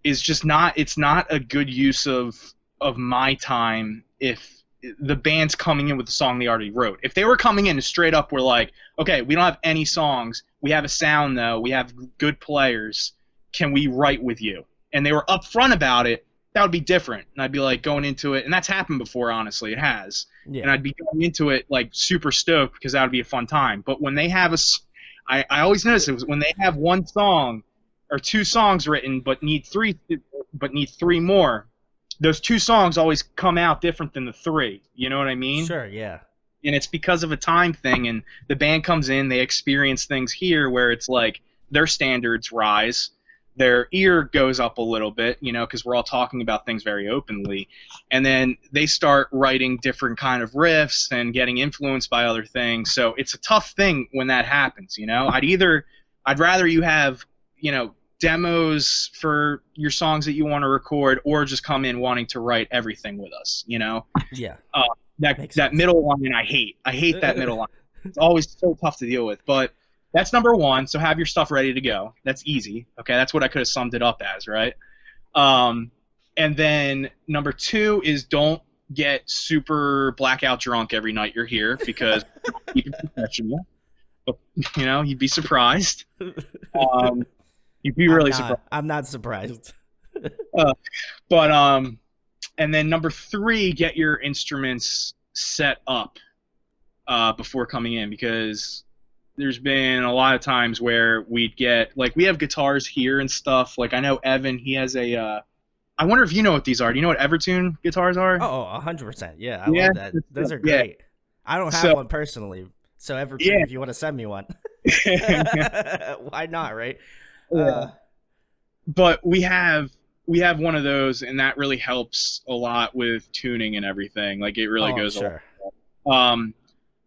is just not, it's not a good use of my time if the band's coming in with the song they already wrote. If they were coming in and straight up were like, okay, we don't have any songs, we have a sound though, we have good players, can we write with you? And they were upfront about it, that would be different. And I'd be like going into it, and that's happened before, honestly, it has. And I'd be going into it like super stoked because that would be a fun time. But when they have I always notice it was when they have 1 song or 2 songs written but need 3 more, those 2 songs always come out different than the 3. You know what I mean? Sure, yeah. And it's because of a time thing, and the band comes in, they experience things here where it's like their standards rise, their ear goes up a little bit, you know, because we're all talking about things very openly, and then they start writing different kind of riffs and getting influenced by other things. So it's a tough thing when that happens, you know. I'd rather you have, you know, demos for your songs that you want to record, or just come in wanting to write everything with us, you know. Yeah. That middle line I hate that middle line. It's always so tough to deal with. But that's number 1. So have your stuff ready to go. That's easy. Okay, that's what I could have summed it up as, right? And then number 2 is don't get super blackout drunk every night you're here, because keep it professional. But, you know, you'd be surprised. You'd be really surprised. I'm not surprised. And then number 3, get your instruments set up before coming in, because there's been a lot of times where we'd get, like, we have guitars here and stuff. Like, I know Evan, he has a I wonder if you know what these are. Do you know what Evertune guitars are? Oh, 100%. Yeah, I love that. Those are great. Yeah. I don't have one personally, so Evertune, if you want to send me one. Why not, right? But we have one of those, and that really helps a lot with tuning and everything. Like, it really goes a lot.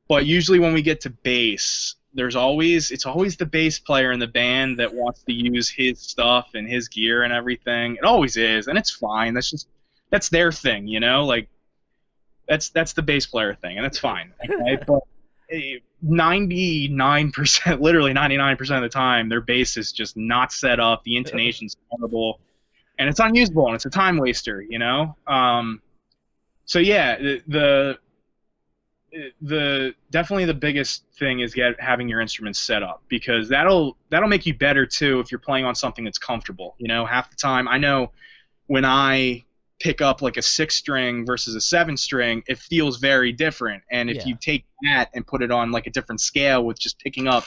But usually when we get to bass, it's always the bass player in the band that wants to use his stuff and his gear and everything. It always is, and it's fine. That's their thing, you know? Like, that's the bass player thing, and that's fine. Okay? But 99%, literally 99% of the time, their bass is just not set up. The intonation's horrible. And it's unusable, and it's a time waster, you know. So yeah, the definitely the biggest thing is having your instruments set up, because that'll make you better too if you're playing on something that's comfortable. You know, half the time, I know when I pick up like a 6-string versus a 7-string, it feels very different. And if you take that and put it on like a different scale with just picking up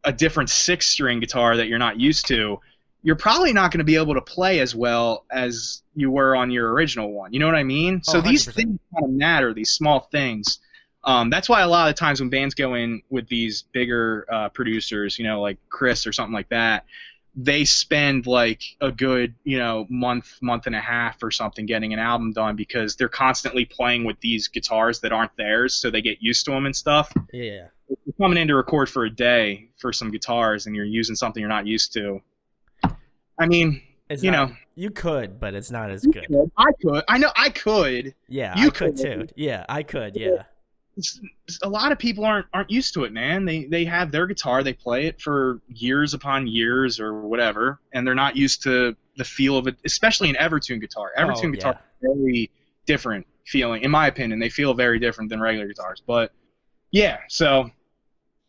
a different 6-string guitar that you're not used to, you're probably not going to be able to play as well as you were on your original one. You know what I mean? So these things kind of matter, these small things. That's why a lot of times when bands go in with these bigger producers, you know, like Kris or something like that, they spend like a good, you know, month and a half or something getting an album done, because they're constantly playing with these guitars that aren't theirs, so they get used to them and stuff. Yeah. If you're coming in to record for a day for some guitars and you're using something you're not used to, I mean, you could, but it's not as good. I could. I know I could. Yeah, I could too. Yeah, I could. Yeah. A lot of people aren't used to it, man. They have their guitar, they play it for years upon years or whatever, and they're not used to the feel of it, especially an Evertune guitar. Evertune guitar is very different feeling, in my opinion. They feel very different than regular guitars. But yeah, so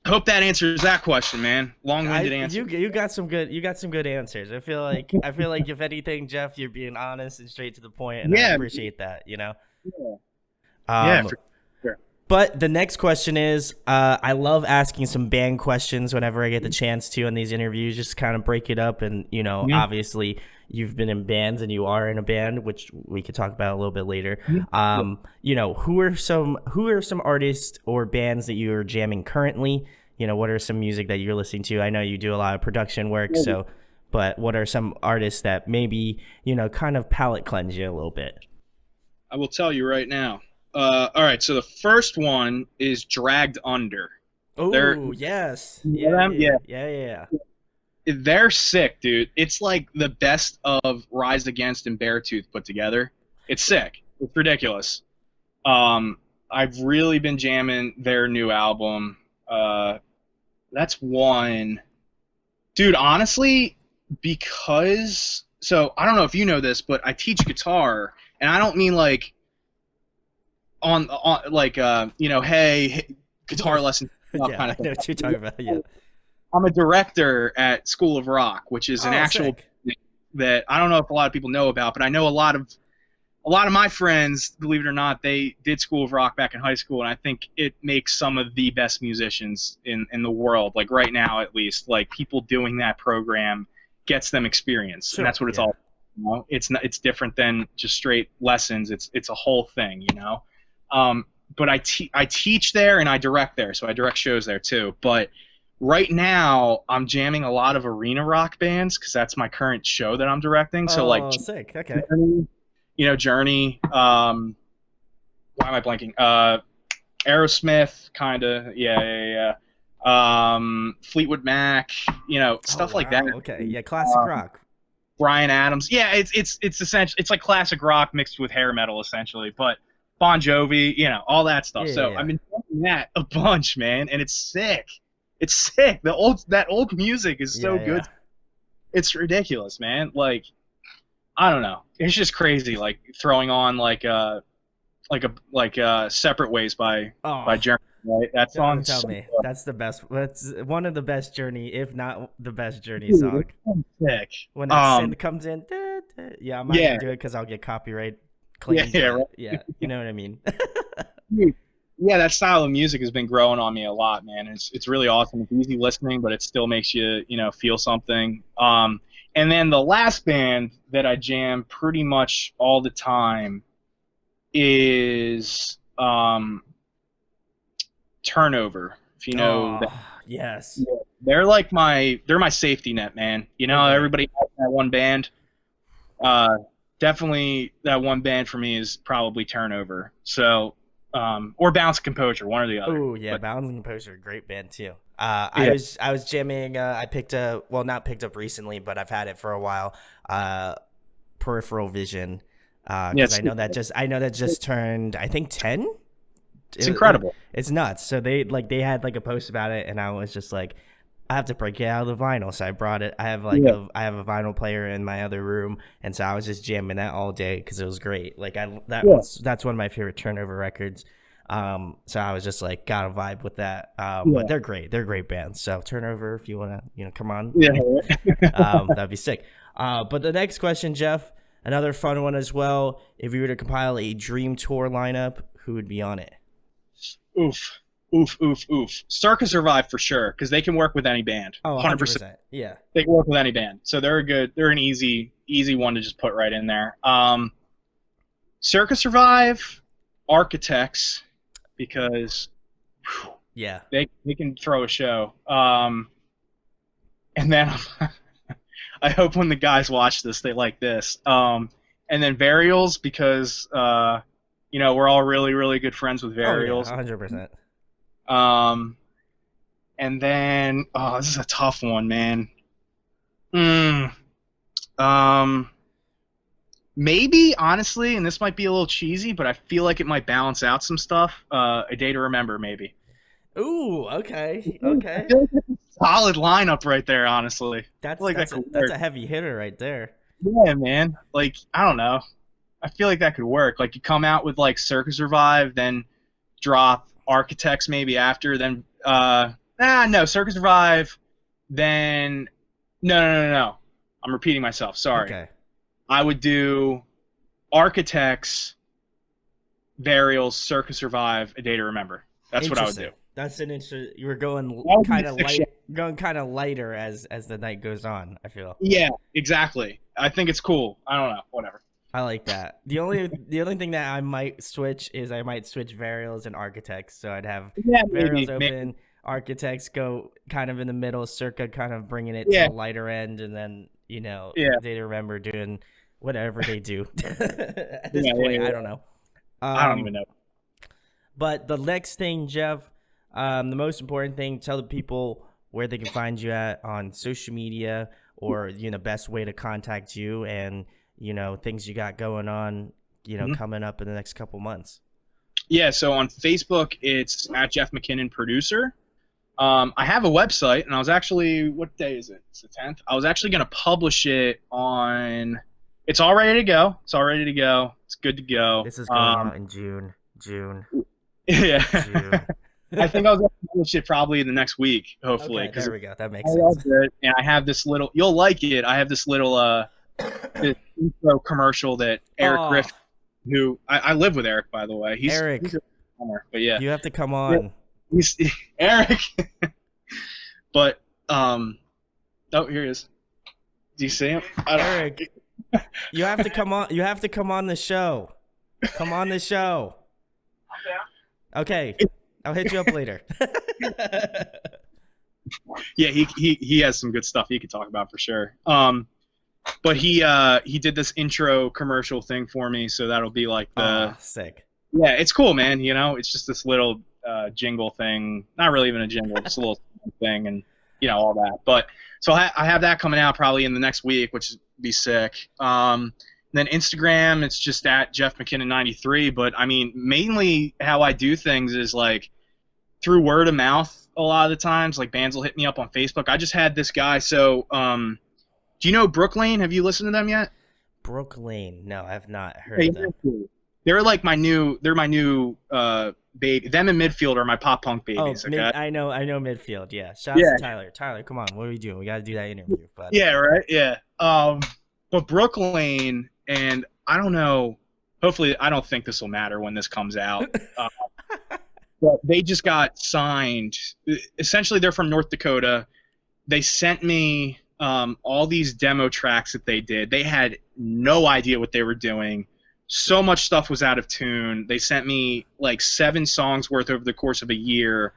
I hope that answers that question, man. Long-winded answer. You got some good answers. I feel like if anything, Jeff, you're being honest and straight to the point, and I appreciate that, you know. Yeah. For sure. But the next question is, I love asking some band questions whenever I get the chance to in these interviews, just kind of break it up. And, you know, obviously you've been in bands and you are in a band, which we could talk about a little bit later. You know, who are some artists or bands that you are jamming currently? You know, what are some music that you're listening to? I know you do a lot of production work, but what are some artists that maybe, you know, kind of palate cleanse you a little bit? I will tell you right now. All right, so the first one is Dragged Under. Oh, yes. Yeah. They're sick, dude. It's like the best of Rise Against and Beartooth put together. It's sick. It's ridiculous. I've really been jamming their new album. That's one. Dude, honestly, because... So, I don't know if you know this, but I teach guitar, and I don't mean like... on like you know, hey guitar lesson kind of thing. I know what you're talking about. Yeah, I'm a director at School of Rock, which is an actual thing that I don't know if a lot of people know about, but I know a lot of my friends, believe it or not, they did School of Rock back in high school, and I think it makes some of the best musicians in the world, like right now at least. Like, people doing that program gets them experience, and that's what it's all. You know? It's different than just straight lessons. It's a whole thing, you know. But I teach there and I direct there, so I direct shows there too. But right now I'm jamming a lot of arena rock bands because that's my current show that I'm directing. So like, sick. Okay. Journey. Why am I blanking? Aerosmith, kind of. Yeah. Fleetwood Mac, stuff like that. Okay, yeah, classic rock. Bryan Adams. Yeah, it's essentially it's like classic rock mixed with hair metal essentially, but Bon Jovi, all that stuff. Yeah, so yeah. I've been doing that a bunch, man, and it's sick. It's sick. That old music is so good. Yeah. It's ridiculous, man. Like, I don't know. It's just crazy. Like throwing on like Separate Ways by Journey. Right, that song. Don't tell me. That's the best. That's one of the best Journey, if not the best Journey Dude, song. Sick. When that synth comes in, yeah, I'm not gonna do it because I'll get copyright claims. Yeah, right. Yeah, you know what I mean. Yeah, that style of music has been growing on me a lot, man. It's really awesome. It's easy listening, but it still makes you feel something. And then the last band that I jam pretty much all the time is Turnover. If you know that. Yes. Yeah, they're my safety net, man. Everybody has that one band. Definitely that one band for me is probably Turnover. So, or Balance and Composure, one or the other. Oh yeah, Balance and Composure, great band too. I was jamming. I picked up, well, not picked up recently, but I've had it for a while. Peripheral Vision. Because I know that just turned, I think, 10. It's incredible. It's nuts. So they had like a post about it, and I was just like, I have to break it out of the vinyl. So I brought it. I have I have a vinyl player in my other room, and so I was just jamming that all day because it was great. Like that's one of my favorite Turnover records. So I was just like, gotta vibe with that. But they're great. They're great bands. So Turnover, if you wanna, come on. That'd be sick. But the next question, Jeff, another fun one as well. If you were to compile a dream tour lineup, who would be on it? Oof. Circa Survive for sure, because they can work with any band. Oh, 100%. Yeah. They can work with any band. So they're an easy one to just put right in there. Circa Survive, Architects, because they can throw a show. And then I hope when the guys watch this, they like this. And then Varials, because we're all really, really good friends with Varials. 100%. And then this is a tough one, man. Maybe, honestly, and this might be a little cheesy, but I feel like it might balance out some stuff. A Day to Remember, maybe. Ooh, okay. I feel like that's a solid lineup right there, honestly. That's a heavy hitter right there. Yeah, man. Like, I don't know. I feel like that could work. Like, you come out with like Circa Survive, then drop Architects maybe after, then Circa Survive, then no. I'm repeating myself. Sorry. Okay. I would do Architects, Varials, Circa Survive, A Day to Remember. That's what I would do. That's an interesting. You were going kind of lighter as the night goes on, I feel. Yeah, exactly. I think it's cool. I don't know. Whatever. I like that. The only thing that I might switch is Varials and Architects. So I'd have Varials open, Architects go kind of in the middle, Circa kind of bringing it to a lighter end, and then Day to Remember doing whatever they do. At this point, I don't know. I don't even know. But the next thing, Jeff, the most important thing, tell the people where they can find you at on social media, or best way to contact you, and things you got going on, coming up in the next couple months. Yeah, so on Facebook, it's at Jeff McKinnon Producer. I have a website, and I was actually, what day is it? It's the 10th. I was actually going to publish it on, it's all ready to go. It's good to go. This is going out in June. Yeah. June. I think I was going to publish it probably in the next week, hopefully. Okay, there we go. That makes sense. And I have this little, you'll like it, I have this little this intro commercial that Eric Griffin, who I live with Eric, by the way. He's a plumber, but yeah. You have to come on. He's Eric. But here he is. Do you see him? Eric. You have to come on. You have to come on the show. Come on the show. Okay, I'll hit you up later. Yeah, he has some good stuff he could talk about for sure. But he did this intro commercial thing for me, so that'll be like the sick. Yeah, it's cool, man. You know, it's just this little jingle thing. Not really even a jingle, just a little thing, and you know all that. But so I have that coming out probably in the next week, which would be sick. Then Instagram, it's just at Jeff McKinnon 93. But I mean, mainly how I do things is like through word of mouth. A lot of the times, like bands will hit me up on Facebook. I just had this guy. So, do you know Brooklyn? Have you listened to them yet? Brooklyn? No, I've not heard of them. They're like my new baby. Them and Midfield are my pop punk babies. Oh, I know Midfield. Yeah. Shout out to Tyler. Tyler, come on. What are we doing? We got to do that interview. But... Yeah, right. Yeah. But Brooklyn, and I don't know. Hopefully, I don't think this will matter when this comes out. But they just got signed. Essentially, they're from North Dakota. They sent me all these demo tracks that they did. They had no idea what they were doing. So much stuff was out of tune. They sent me like 7 songs worth over the course of a year,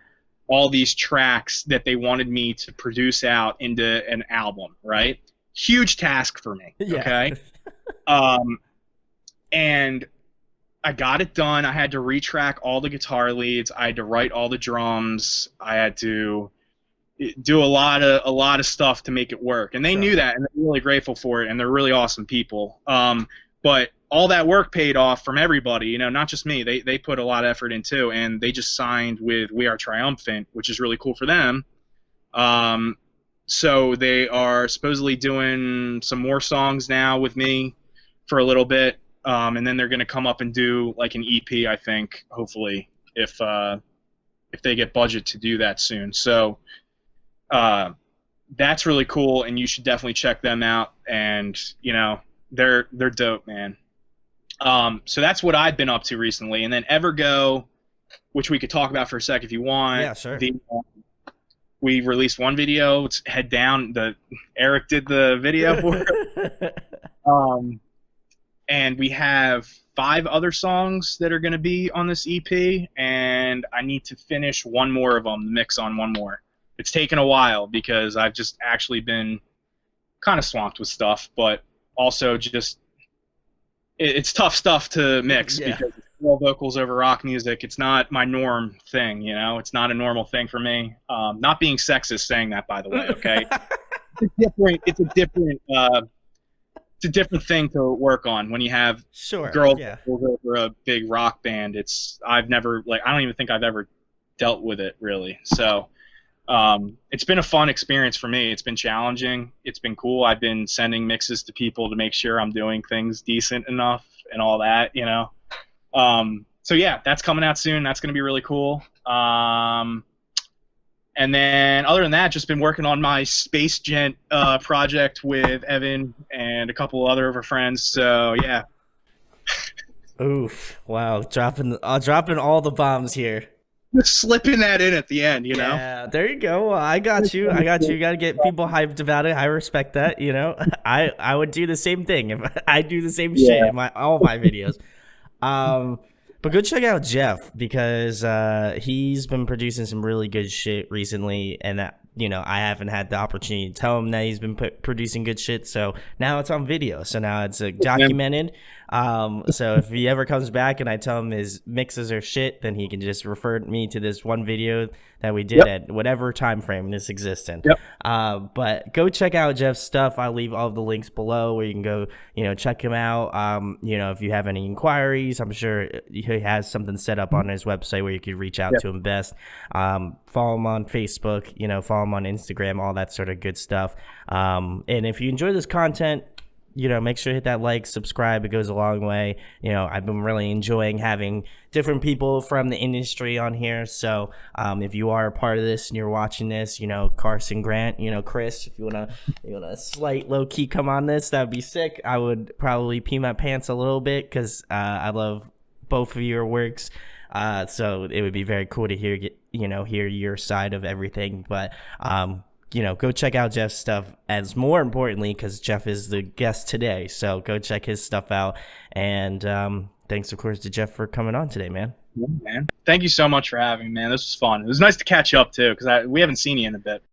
all these tracks that they wanted me to produce out into an album, right? Huge task for me, okay? And I got it done. I had to retrack all the guitar leads. I had to write all the drums. I had to do a lot of stuff to make it work. And they knew that, and they're really grateful for it, and they're really awesome people. But all that work paid off from everybody, you know, not just me. They put a lot of effort in too, and they just signed with We Are Triumphant, which is really cool for them. So they are supposedly doing some more songs now with me for a little bit. And then they're going to come up and do like an EP, I think, hopefully, if they get budget to do that soon. So that's really cool, and you should definitely check them out. And you know, they're dope, man. So that's what I've been up to recently. And then Evergo, which we could talk about for a sec if you want. Yeah, sure. We released one video. It's Head Down. Eric did the video for it. And we have 5 other songs that are going to be on this EP, and I need to finish one more of them, mix on one more. It's taken a while because I've just actually been kind of swamped with stuff, but also just it's tough stuff to mix because it's all vocals over rock music. It's not my norm thing, you know? It's not a normal thing for me. Not being sexist saying that, by the way, okay? It's a different thing to work on when you have girls over a big rock band. I don't even think I've ever dealt with it really. So it's been a fun experience for me. It's been challenging. It's been cool. I've been sending mixes to people to make sure I'm doing things decent enough and all that, you know. So yeah, that's coming out soon. That's going to be really cool. And then other than that, just been working on my Space Gent project with Evan and a couple other of our friends. So yeah. Oof! Wow, dropping all the bombs here. Just slipping that in at the end, you know. Yeah, there you go. I got you. You got to get people hyped about it. I respect that. You know, I would do the same thing if I do the same shit in all my videos. But go check out Jeff because he's been producing some really good shit recently, and you know, I haven't had the opportunity to tell him that he's been producing good shit. So now it's on video. So now it's documented. So if he ever comes back and I tell him his mixes are shit, then he can just refer me to this one video that we did at whatever time frame this exists in. But go check out Jeff's stuff. I'll leave all the links below where you can go, you know, check him out. You know, if you have any inquiries, I'm sure he has something set up on his website where you could reach out to him best. Follow him on Facebook, you know, follow him on Instagram, all that sort of good stuff. And if you enjoy this content, you know, make sure to hit that like, subscribe. It goes a long way. You know, I've been really enjoying having different people from the industry on here. So if you are a part of this and you're watching this, you know, Carson, Grant, you know, Kris, if you wanna slight low key come on this, that'd be sick. I would probably pee my pants a little bit because I love both of your works. So it would be very cool to hear your side of everything. But go check out Jeff's stuff, as more importantly, because Jeff is the guest today. So go check his stuff out. And thanks, of course, to Jeff for coming on today, man. Yeah, man. Thank you so much for having me, man. This was fun. It was nice to catch up, too, because we haven't seen you in a bit.